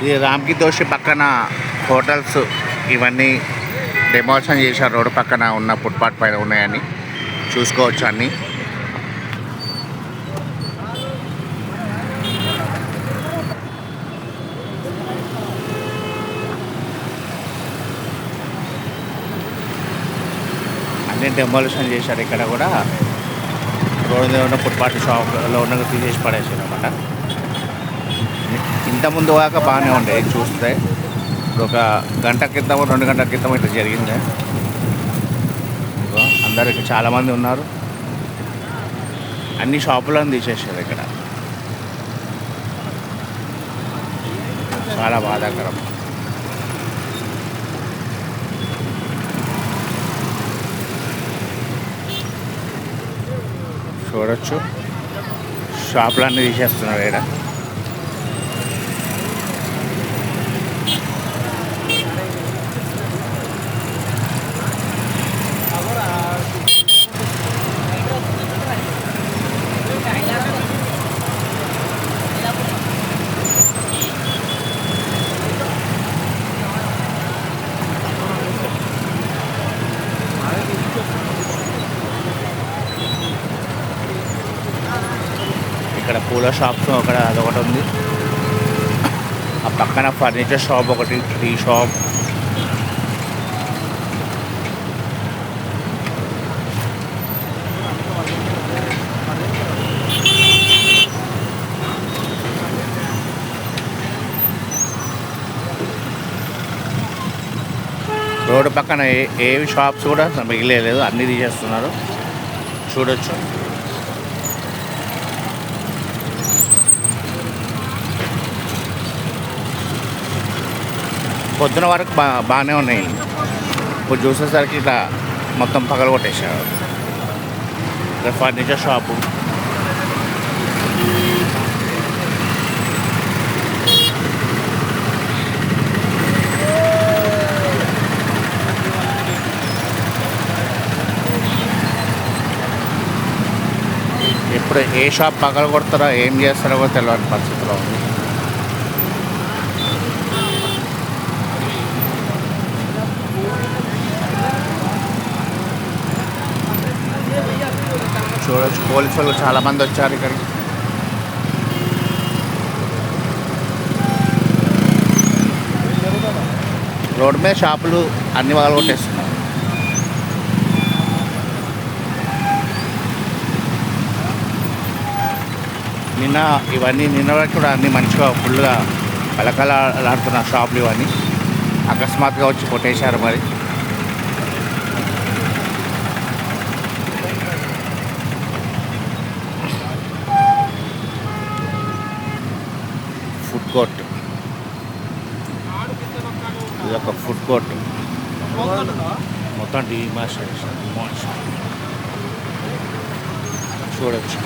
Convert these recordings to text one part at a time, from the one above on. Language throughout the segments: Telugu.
ఇది రామ్కి దోషి పక్కన హోటల్స్ ఇవన్నీ డెమోషన్ చేశారు. రోడ్డు పక్కన ఉన్న ఫుట్పాత్ పైన ఉన్నాయని చూసుకోవచ్చు. అన్నీ అన్నీ డెమోలిషన్ చేశారు. ఇక్కడ కూడా రోడ్డు మీద ఉన్న ఫుట్పాత్ షాప్లో ఉన్న తీసేసి పడేసారు అనమాట. ఇంతకుముందు దాకా బాగానే ఉండేది. చూస్తే ఇప్పుడు ఒక గంట క్రితం 2 గంటల క్రితం ఇట్లా జరిగింది. అందరికి చాలామంది ఉన్నారు. అన్ని షాపులను తీసేసారు. ఇక్కడ చాలా బాధాకరం. చూడొచ్చు, షాపులన్నీ తీసేస్తున్నారు. ఇక్కడ ఇక్కడ పూల షాప్స్ అక్కడ అదొకటి ఉంది. ఆ పక్కన ఫర్నిచర్ షాప్ ఒకటి, టీ షాప్. రోడ్డు పక్కన ఏవి షాప్స్ కూడా మిగిలేదు, అన్నీ తీసేస్తున్నారు. చూడొచ్చు. పొద్దున వరకు బాగానే ఉన్నాయి. ఇప్పుడు చూసేసరికి ఇట్లా మొత్తం పగలగొట్టేసారు. ఇక్కడ ఫర్నిచర్ షాపు, ఇప్పుడు ఏ షాప్ పగలగొడతారో ఏం చేస్తారో కూడా తెలియని పరిస్థితిలో ఉంది. చూడొచ్చు, పోలీసు వాళ్ళు చాలామంది వచ్చారు ఇక్కడికి. రోడ్డు మీద షాపులు అన్ని పగలగొట్టేస్తున్నారు. నిన్న వరకు కూడా అన్నీ మంచిగా ఫుల్గా కలకలాడుతున్న షాపులు ఇవన్నీ అకస్మాత్తుగా వచ్చి కొట్టేశారు. మరి ఫుడ్ కోర్ట్, ఇది ఒక ఫుడ్ కోర్ట్ మొత్తం డిమాస్టరేషన్ చూడొచ్చు.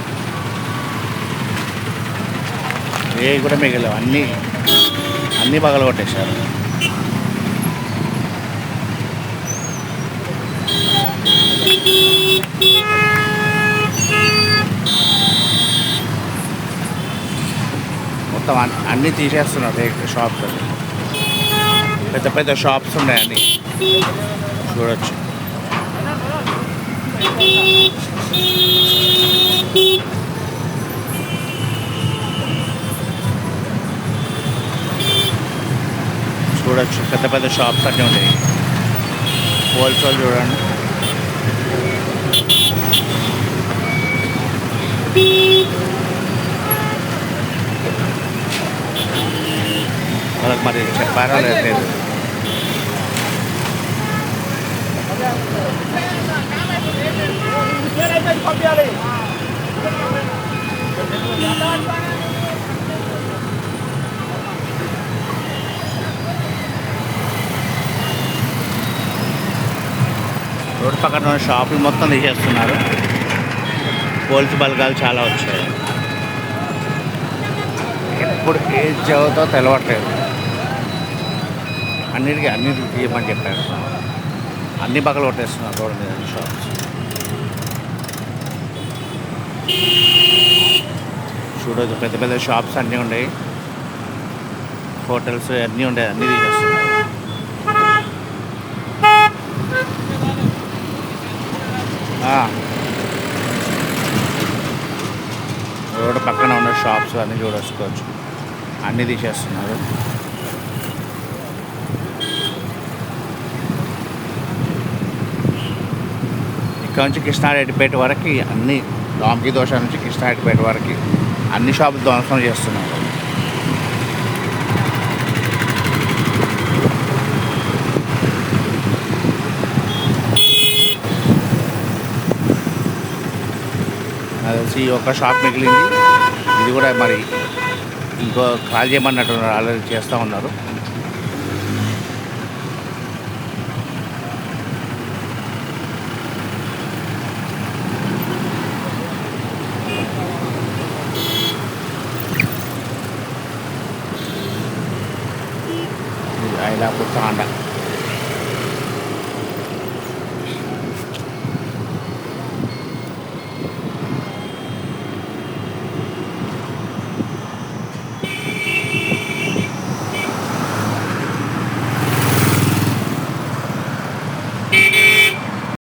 ఏ కూడా మిగిలేవు, అన్నీ పగలగొట్టేశారు. మొత్తం అన్నీ తీసేస్తున్నారు. షాప్స్ పెద్ద పెద్ద షాప్స్ ఉన్నాయి, అన్నీ చూడొచ్చు. చూడొచ్చు, పెద్ద పెద్ద షాప్స్ అన్నీ ఉన్నాయి. హోల్సేల్ చూడండి. వాళ్ళకి మరి చెప్పారా లేదు. రోడ్డు పక్కన ఉన్న షాపులు మొత్తం తీసేస్తున్నారు. పోలీసు బలగాలు చాలా వచ్చాయి. ఎప్పుడు ఏది చదువుతో తెలవట్లేదు. అన్నిటికీ తీయమని చెప్పారు. అన్ని పక్కలు కొట్టేస్తున్నారు రోడ్డు మీద షాప్స్. చూడొచ్చు, పెద్ద పెద్ద షాప్స్ అన్నీ ఉన్నాయి. హోటల్స్ అన్నీ ఉండేది, అన్నీ తీసేస్తున్నారు. రోడ్డు పక్కన ఉన్న షాప్స్ అన్నీ చూడొచ్చుకోవచ్చు, అన్నీ తీసేస్తున్నారు. ఇక్కడ నుంచి కృష్ణారెడ్డిపేట వరకు అన్ని, రామ్కి దోశ నుంచి కృష్ణారెడ్డిపేట వరకు అన్ని షాపులు ధ్వంసం చేస్తున్నారు. నాకు తెలిసి ఒక షాప్ మిగిలింది, ఇది కూడా మరి ఇంకో కాల్ చేయమన్నట్టున్నారు, ఆల్రెడీ చేస్తూ ఉన్నారు. ఐలాపూర్ తాండా.